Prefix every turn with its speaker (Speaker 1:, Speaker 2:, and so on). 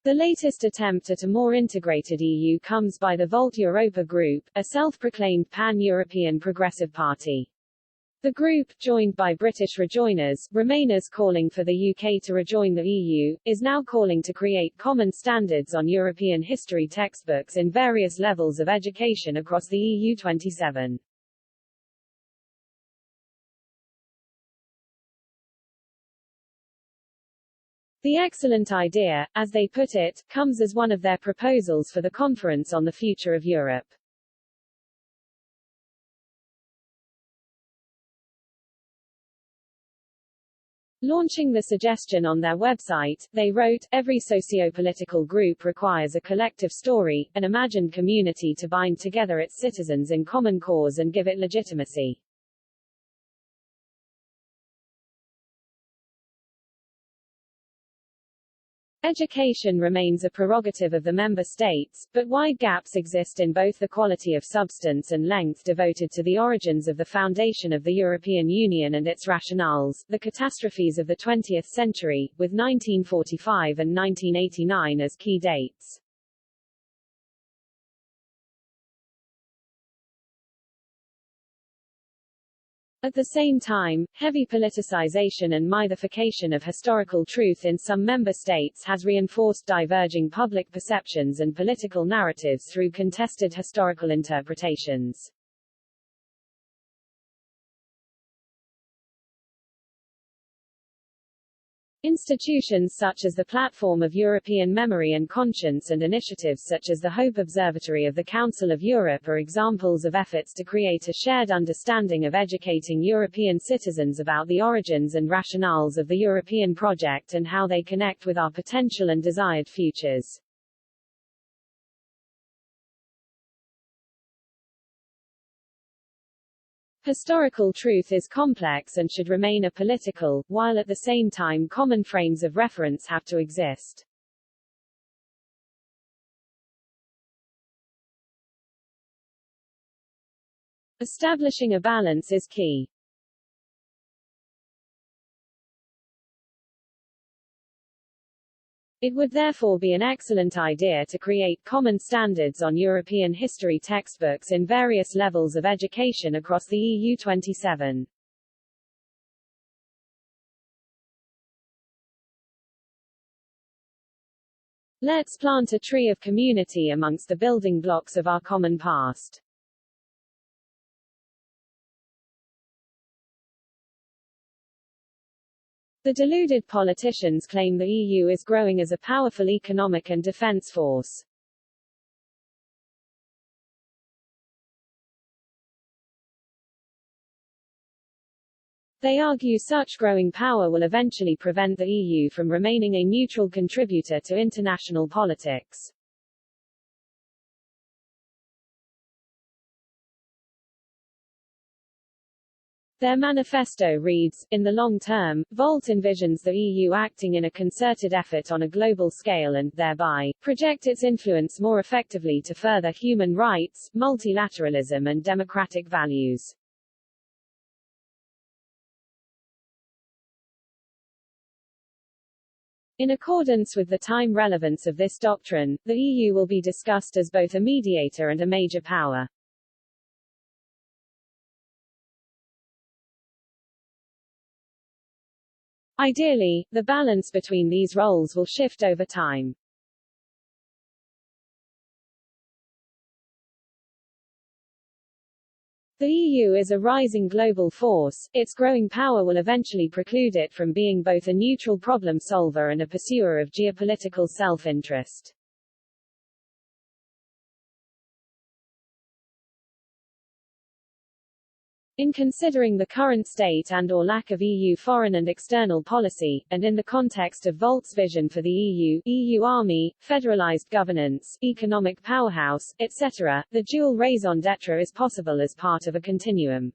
Speaker 1: The latest attempt at a more integrated EU comes by the Volt Europa group, a self-proclaimed pan-European progressive party. The group, joined by British rejoiners, Remainers calling for the UK to rejoin the EU, is now calling to create common standards on European history textbooks in various levels of education across the EU 27. The excellent idea, as they put it, comes as one of their proposals for the Conference on the Future of Europe. Launching the suggestion on their website, they wrote, "Every socio-political group requires a collective story, an imagined community to bind together its citizens in common cause and give it legitimacy." Education remains a prerogative of the member states, but wide gaps exist in both the quality of substance and length devoted to the origins of the foundation of the European Union and its rationales, the catastrophes of the 20th century, with 1945 and 1989 as key dates. At the same time, heavy politicization and mythification of historical truth in some member states has reinforced diverging public perceptions and political narratives through contested historical interpretations. Institutions such as the Platform of European Memory and Conscience and initiatives such as the Hope Observatory of the Council of Europe are examples of efforts to create a shared understanding of educating European citizens about the origins and rationales of the European project and how they connect with our potential and desired futures. Historical truth is complex and should remain apolitical, while at the same time common frames of reference have to exist. Establishing a balance is key. It would therefore be an excellent idea to create common standards on European history textbooks in various levels of education across the EU 27. Let's plant a tree of community amongst the building blocks of our common past. The deluded politicians claim the EU is growing as a powerful economic and defense force. They argue such growing power will eventually prevent the EU from remaining a neutral contributor to international politics. Their manifesto reads, "In the long term, Volt envisions the EU acting in a concerted effort on a global scale and, thereby, project its influence more effectively to further human rights, multilateralism and democratic values." In accordance with the time relevance of this doctrine, the EU will be discussed as both a mediator and a major power. Ideally, the balance between these roles will shift over time. The EU is a rising global force, its growing power will eventually preclude it from being both a neutral problem solver and a pursuer of geopolitical self-interest. In considering the current state and/or lack of EU foreign and external policy, and in the context of Volt's vision for the EU, EU army, federalized governance, economic powerhouse, etc., the dual raison d'être is possible as part of a continuum.